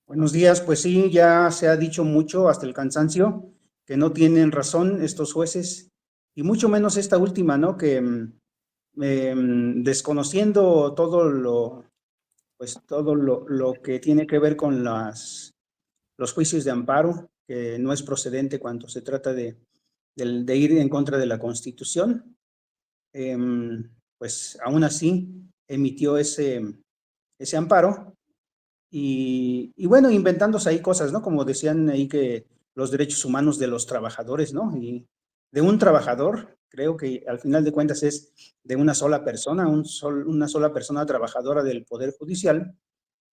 Buenos días, pues sí, ya se ha dicho mucho hasta el cansancio que no tienen razón estos jueces y mucho menos esta última, ¿no? Que desconociendo pues todo lo que tiene que ver con los juicios de amparo, que no es procedente cuando se trata de ir en contra de la Constitución, pues aún así emitió ese amparo y bueno, inventándose ahí cosas, ¿no? Como decían ahí que los derechos humanos de los trabajadores, ¿no? Y de un trabajador, creo que al final de cuentas es de una sola persona, una sola persona trabajadora del Poder Judicial,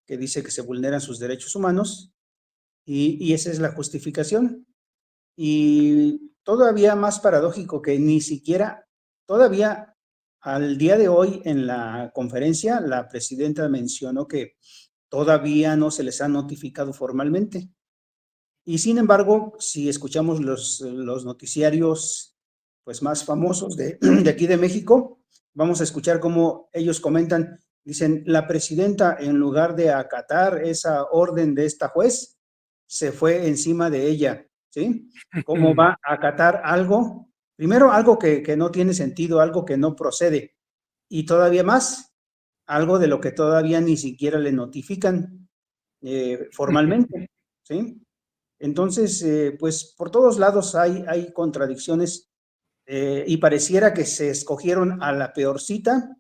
que dice que se vulneran sus derechos humanos, y esa es la justificación. Y todavía más paradójico que ni siquiera, todavía al día de hoy en la conferencia, la presidenta mencionó que todavía no se les ha notificado formalmente. Y sin embargo, si escuchamos los noticiarios pues, más famosos de aquí de México, vamos a escuchar cómo ellos comentan, dicen, la presidenta en lugar de acatar esa orden de esta juez, se fue encima de ella, ¿sí? ¿Cómo va a acatar algo? Primero, algo que no tiene sentido, algo que no procede, y todavía más, algo de lo que todavía ni siquiera le notifican formalmente, ¿sí? Entonces, pues por todos lados hay contradicciones y pareciera que se escogieron a la peorcita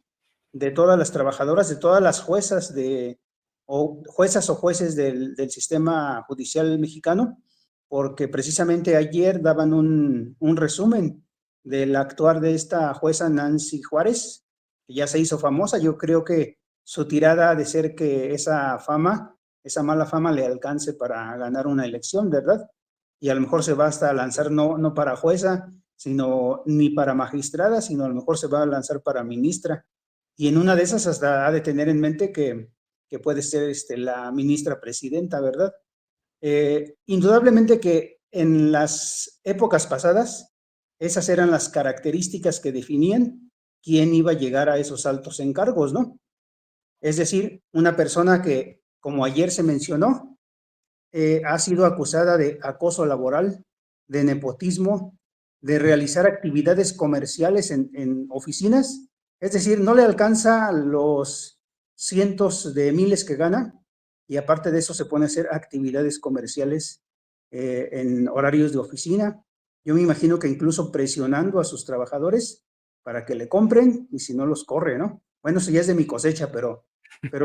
de todas las trabajadoras, de todas las juezas o juezas o jueces del sistema judicial mexicano, porque precisamente ayer daban un resumen del actuar de esta jueza Nancy Juárez, que ya se hizo famosa. Yo creo que su tirada ha de ser que esa mala fama le alcance para ganar una elección, ¿verdad? Y a lo mejor se va hasta a lanzar no para jueza, sino ni para magistrada, sino a lo mejor se va a lanzar para ministra. Y en una de esas hasta ha de tener en mente que puede ser la ministra presidenta, ¿verdad? Indudablemente que en las épocas pasadas, esas eran las características que definían quién iba a llegar a esos altos encargos, ¿no? Es decir, una persona que, como ayer se mencionó, ha sido acusada de acoso laboral, de nepotismo, de realizar actividades comerciales en oficinas, es decir, no le alcanza los cientos de miles que gana y aparte de eso se pone a hacer actividades comerciales en horarios de oficina. Yo me imagino que incluso presionando a sus trabajadores para que le compren y si no los corre, ¿no? Bueno, eso ya es de mi cosecha, pero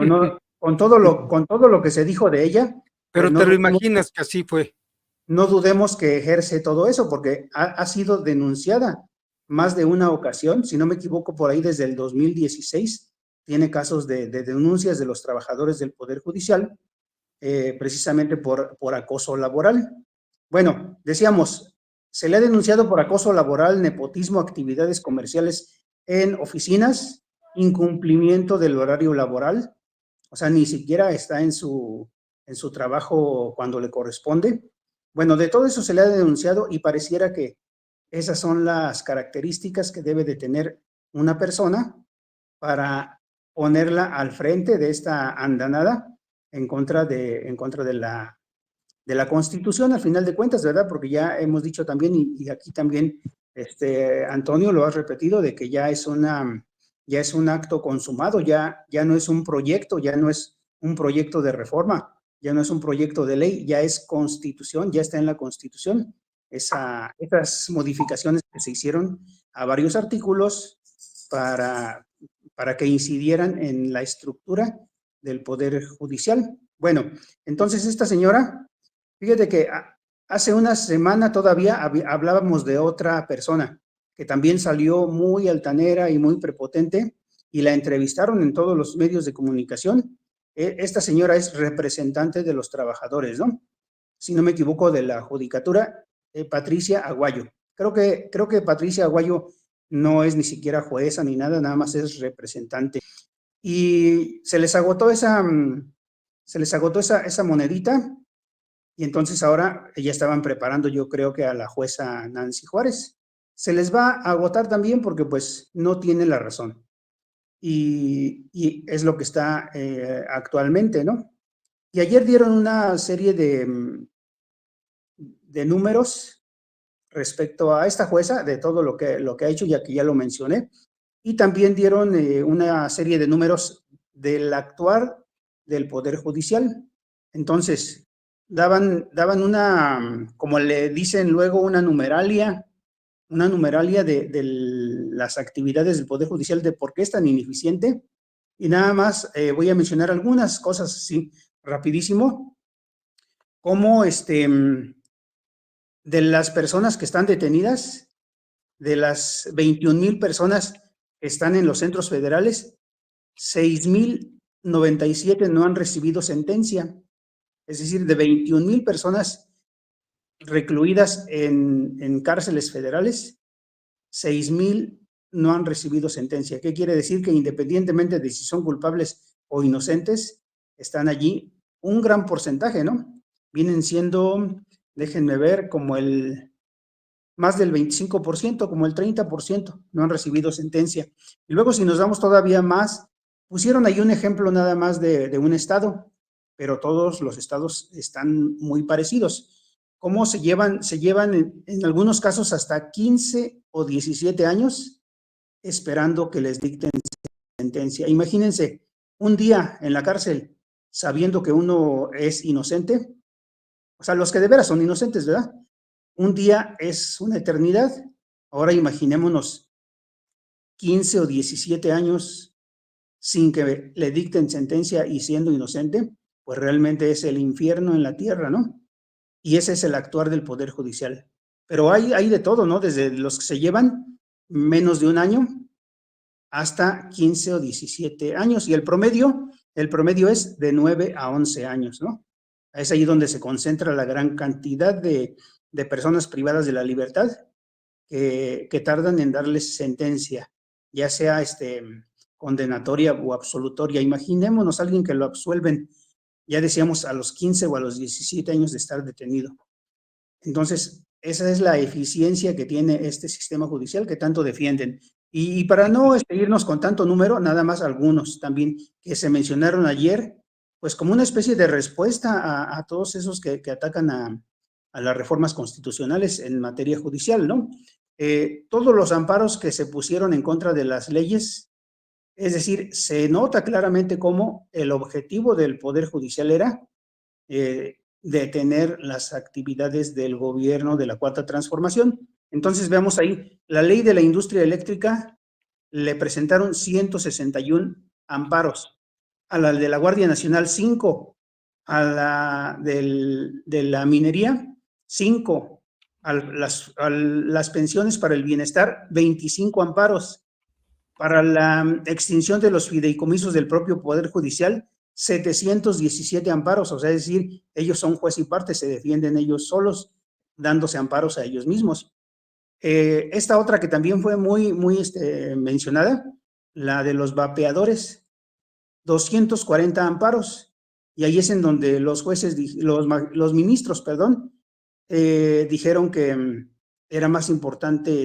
no, con todo lo que se dijo de ella, pues Pero te lo imaginas que así fue. no dudemos que ejerce todo eso, porque ha sido denunciada más de una ocasión, si no me equivoco, por ahí desde el 2016, tiene casos de denuncias de los trabajadores del Poder Judicial, precisamente por acoso laboral. Bueno, decíamos, se le ha denunciado por acoso laboral, nepotismo, actividades comerciales en oficinas, incumplimiento del horario laboral, o sea, ni siquiera está en su trabajo cuando le corresponde. Bueno, de todo eso se le ha denunciado y pareciera que esas son las características que debe de tener una persona para ponerla al frente de esta andanada en contra de la Constitución, al final de cuentas, ¿verdad? Porque ya hemos dicho también, y aquí también, Antonio, lo has repetido, de que ya es un acto consumado, ya no es un proyecto, ya no es un proyecto de reforma, ya no es un proyecto de ley, ya es constitución, ya está en la Constitución. Esas modificaciones que se hicieron a varios artículos para, para que incidieran en la estructura del Poder Judicial. Bueno, entonces esta señora, fíjate que hace una semana todavía hablábamos de otra persona que también salió muy altanera y muy prepotente y la entrevistaron en todos los medios de comunicación. Esta señora es representante de los trabajadores, ¿no? Si no me equivoco, de la judicatura, Patricia Aguayo. Creo que Patricia Aguayo no es ni siquiera jueza ni nada, nada más es representante. Y se les agotó esa monedita y entonces ahora ya estaban preparando, yo creo que a la jueza Nancy Juárez. Se les va a agotar también porque pues no tiene la razón. Y es lo que está actualmente, ¿no? Y ayer dieron una serie de números respecto a esta jueza, de todo lo que ha hecho, ya que ya lo mencioné, y también dieron una serie de números del actuar del Poder Judicial. Entonces, daban una, como le dicen luego, una numeralia de las actividades del Poder Judicial, de por qué es tan ineficiente. Y nada más voy a mencionar algunas cosas así, rapidísimo, como de las personas que están detenidas, de las 21,000 personas que están en los centros federales, 6,097 no han recibido sentencia. Es decir, de 21,000 personas recluidas en cárceles federales, 6,000 no han recibido sentencia. ¿Qué quiere decir? Que independientemente de si son culpables o inocentes, están allí un gran porcentaje, ¿no? Vienen siendo, déjenme ver, como más del 25%, como el 30%, no han recibido sentencia. Y luego, si nos damos todavía más, pusieron ahí un ejemplo nada más de un estado, pero todos los estados están muy parecidos. ¿Cómo se llevan? Se llevan en algunos casos hasta 15 o 17 años esperando que les dicten sentencia. Imagínense un día en la cárcel sabiendo que uno es inocente, o sea, los que de veras son inocentes, ¿verdad? Un día es una eternidad. Ahora imaginémonos 15 o 17 años sin que le dicten sentencia y siendo inocente, pues realmente es el infierno en la tierra, ¿no? Y ese es el actuar del Poder Judicial. Pero hay de todo, ¿no? Desde los que se llevan menos de un año hasta 15 o 17 años. Y el promedio es de 9 a 11 años, ¿no? Es ahí donde se concentra la gran cantidad de personas privadas de la libertad que tardan en darles sentencia, ya sea condenatoria o absolutoria. Imaginémonos a alguien que lo absuelven, ya decíamos, a los 15 o a los 17 años de estar detenido. Entonces, esa es la eficiencia que tiene este sistema judicial que tanto defienden. Y para no irnos con tanto número, nada más algunos también que se mencionaron ayer, pues como una especie de respuesta a todos esos que atacan a las reformas constitucionales en materia judicial, ¿no? Todos los amparos que se pusieron en contra de las leyes, es decir, se nota claramente cómo el objetivo del Poder Judicial era detener las actividades del gobierno de la Cuarta Transformación. Entonces veamos ahí, la ley de la industria eléctrica le presentaron 161 amparos, a la de la Guardia Nacional 5, a la de la minería 5, a las pensiones para el bienestar 25 amparos, para la extinción de los fideicomisos del propio Poder Judicial 717 amparos, o sea, es decir, ellos son juez y parte, se defienden ellos solos, dándose amparos a ellos mismos. Esta otra que también fue muy mencionada, la de los vapeadores, 240 amparos, y ahí es en donde los jueces, los ministros, perdón, dijeron que era más importante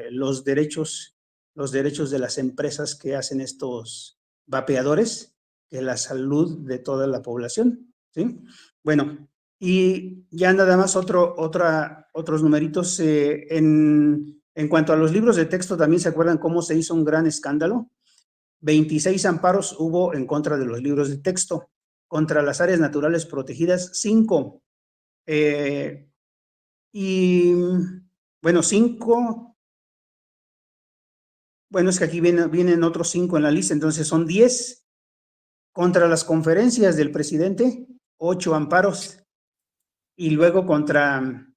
los derechos de las empresas que hacen estos vapeadores que la salud de toda la población, ¿sí? Bueno, y ya nada más otros numeritos. En cuanto a los libros de texto, también se acuerdan cómo se hizo un gran escándalo. 26 amparos hubo en contra de los libros de texto. Contra las áreas naturales protegidas, 5. Y bueno, 5. Bueno, es que aquí vienen otros 5 en la lista, entonces son 10. Contra las conferencias del presidente, 8 amparos. Y luego contra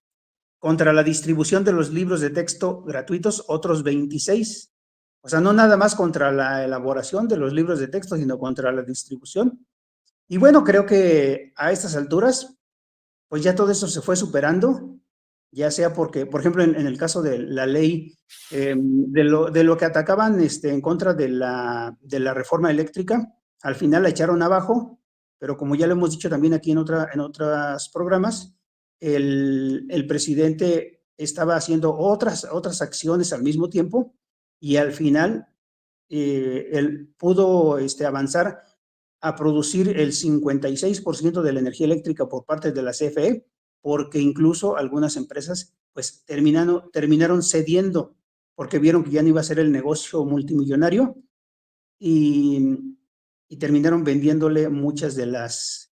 la distribución de los libros de texto gratuitos, otros 26. O sea, no nada más contra la elaboración de los libros de texto, sino contra la distribución. Y bueno, creo que a estas alturas, pues ya todo eso se fue superando, ya sea porque, por ejemplo, en el caso de la ley, de lo que atacaban en contra de la reforma eléctrica, al final la echaron abajo, pero como ya lo hemos dicho también aquí en otros programas, el presidente estaba haciendo otras acciones al mismo tiempo y al final él pudo avanzar a producir el 56% de la energía eléctrica por parte de la CFE, porque incluso algunas empresas pues terminaron cediendo porque vieron que ya no iba a ser el negocio multimillonario y, y terminaron vendiéndole muchas de las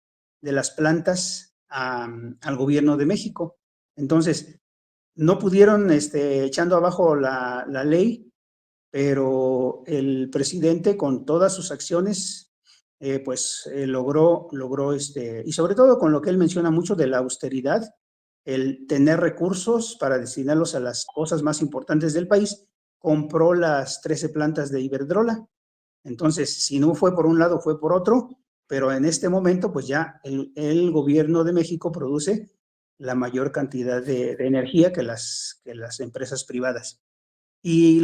plantas al gobierno de México. Entonces, no pudieron, echando abajo la ley, pero el presidente con todas sus acciones, pues logró, y sobre todo con lo que él menciona mucho de la austeridad, el tener recursos para destinarlos a las cosas más importantes del país, compró las 13 plantas de Iberdrola. Entonces, si no fue por un lado, fue por otro, pero en este momento, pues ya el gobierno de México produce la mayor cantidad de energía que las empresas privadas. Y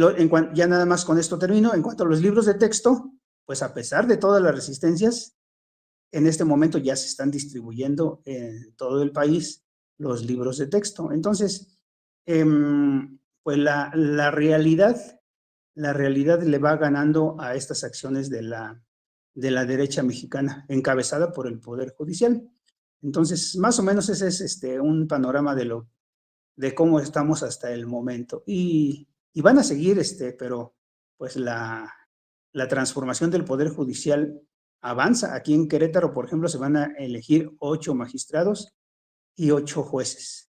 ya nada más con esto termino. En cuanto a los libros de texto, pues a pesar de todas las resistencias, en este momento ya se están distribuyendo en todo el país los libros de texto. Entonces, pues la realidad le va ganando a estas acciones de la derecha mexicana, encabezada por el Poder Judicial. Entonces, más o menos ese es un panorama de cómo estamos hasta el momento. Y van a seguir, pero pues la transformación del Poder Judicial avanza. Aquí en Querétaro, por ejemplo, se van a elegir 8 magistrados y 8 jueces.